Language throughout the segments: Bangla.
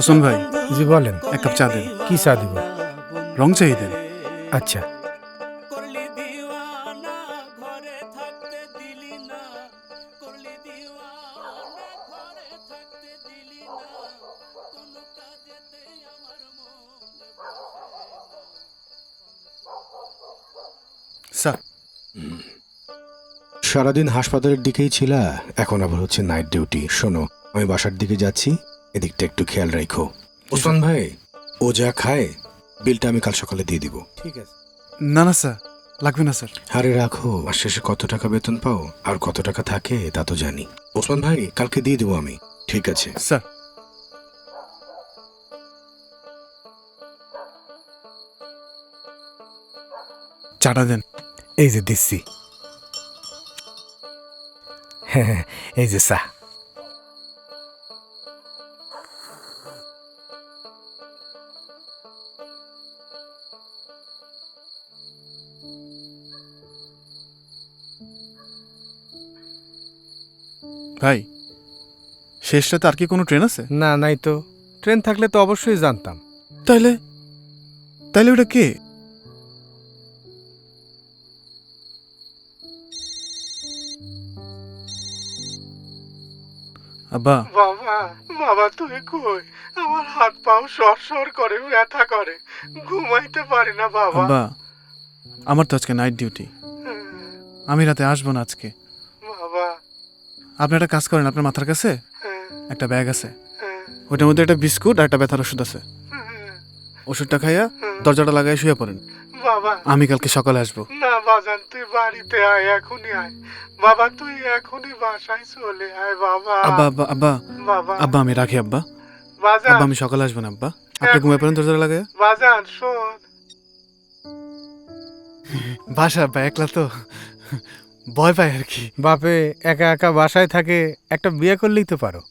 হোসেন ভাই, জি বলেন, এক কাপ চা দেন। কি চা দিব? রং চাই দেন। আচ্ছা। স্যার, সারাদিন হাসপাতালের দিকেই ছিলা, এখন আবার হচ্ছে নাইট ডিউটি। শোনো, আমি বাসার দিকে যাচ্ছি, এদিকটা একটু খেয়াল রাখো। ওসমান ভাই, ও যা খায় বিলটা আমি কাল সকালে দিয়ে দিব। ঠিক আছে। না না স্যার, লাগবে না স্যার। আরে রাখো, মাস শেষে কত টাকা বেতন পাও আর কত টাকা থাকে তা তো জানি। ওসমান ভাই, কালকে দিয়ে দেবো আমি। ঠিক আছে স্যার, চাটা দেন। এই যে দিচ্ছি। হ্যাঁ, এই যে চা। ভাই, শেষ রাতে আর কি কোনো ট্রেন আছে? না, নাই তো। ট্রেন থাকলে তো অবশ্যই জানতাম। তাইলে তাইলে ওটা কে? আব্বা, বাবা, বাবা তুই কই? আমার হাত পাও সর করে ব্যথা করে, ঘুমাইতে পারি না বাবা। আব্বা, আমার তো আজকে নাইট ডিউটি, আমি রাতে আসবো না আজকে। বাবা, আপনি একটা কাজ করেন, আপনার মাথার কাছে হ্যাঁ, একটা ব্যাগ আছে, হ্যাঁ, ওইটার মধ্যে একটা বিস্কুট আর একটা ব্যথার ওষুধ আছে। হ্যাঁ। ওষুধটা খাইয়া দরজাটা লাগাই শুয়ে পড়েন। বাবা, আমি কালকে সকালে আসবো। না বাজান, তুই বাড়িতে আয়, এখনই আয়। বাবা, তুই এখনই বাসায় চলে আয় বাবা। আব্বা আব্বা আব্বা বাবা, আব্বা, আমি রাখি আব্বা। বাজান, আব্বা, আমি সকালে আসবো না আব্বা। আপনি ঘুমিয়ে পড়েন দরজাটা লাগাইয়া। বাজান শোন। বাসা আব্বা, একলা তো ভয় পায় আর কি। বাপে একা একা বাসায় থাকে, একটা বিয়ে করলেই তো পারো।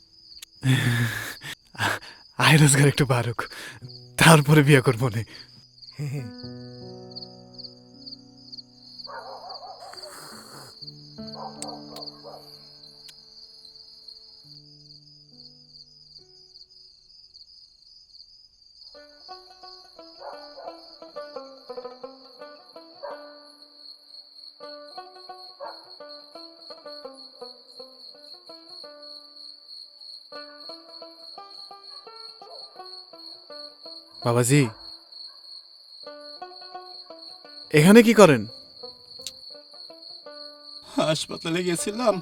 আয় রোজগার একটু বাড়ুক, তারপরে বিয়ে করবো নে। বাবাজি, এখানে কি করেন? হাসপাতালে গেছিলাম,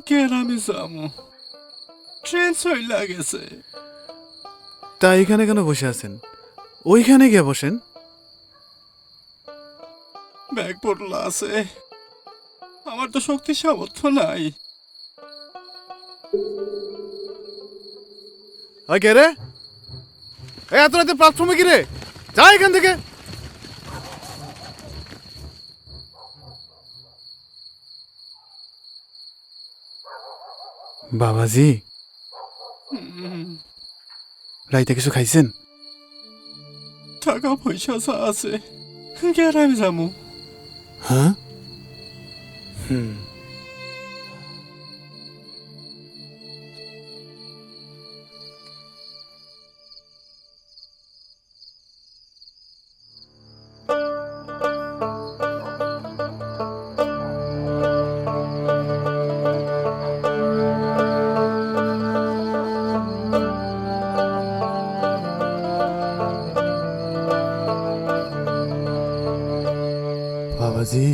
গ্রামে যাবো, ট্রেন চইলা গেছে। তা এখানে কেন বসে আছেন? ওইখানে গিয়ে বসেন। ব্যাগ পড়লা আছে, আমার তো শক্তি সামর্থ্য নাই। ওই কে রে? এই এত রাতে প্ল্যাটফর্মে কি রে? যা এখান থেকে। বাবাজি, রাইতে কিছু খাইছেন? টাকা পয়সা যা আছে গ্রামে যাবো। হ্যাঁ, বাবাজি।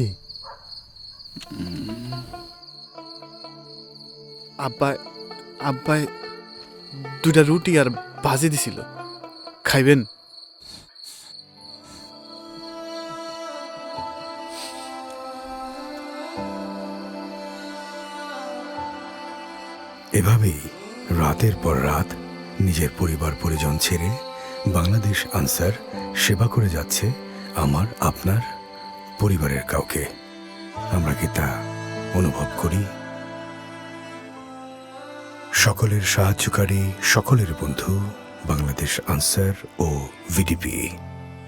আব্বা আব্বাই দুটা রুটি আর ভাজি দিছিল, খাইবেন? এভাবেই রাতের পর রাত নিজের পরিবার পরিজন ছেড়ে বাংলাদেশ আনসার সেবা করে যাচ্ছে আমার, আপনার পরিবারের কাউকে। আমরা কি তা অনুভব করি? সকলের সাহায্যকারী, সকলের বন্ধু বাংলাদেশ আনসার ও ভিডিপি।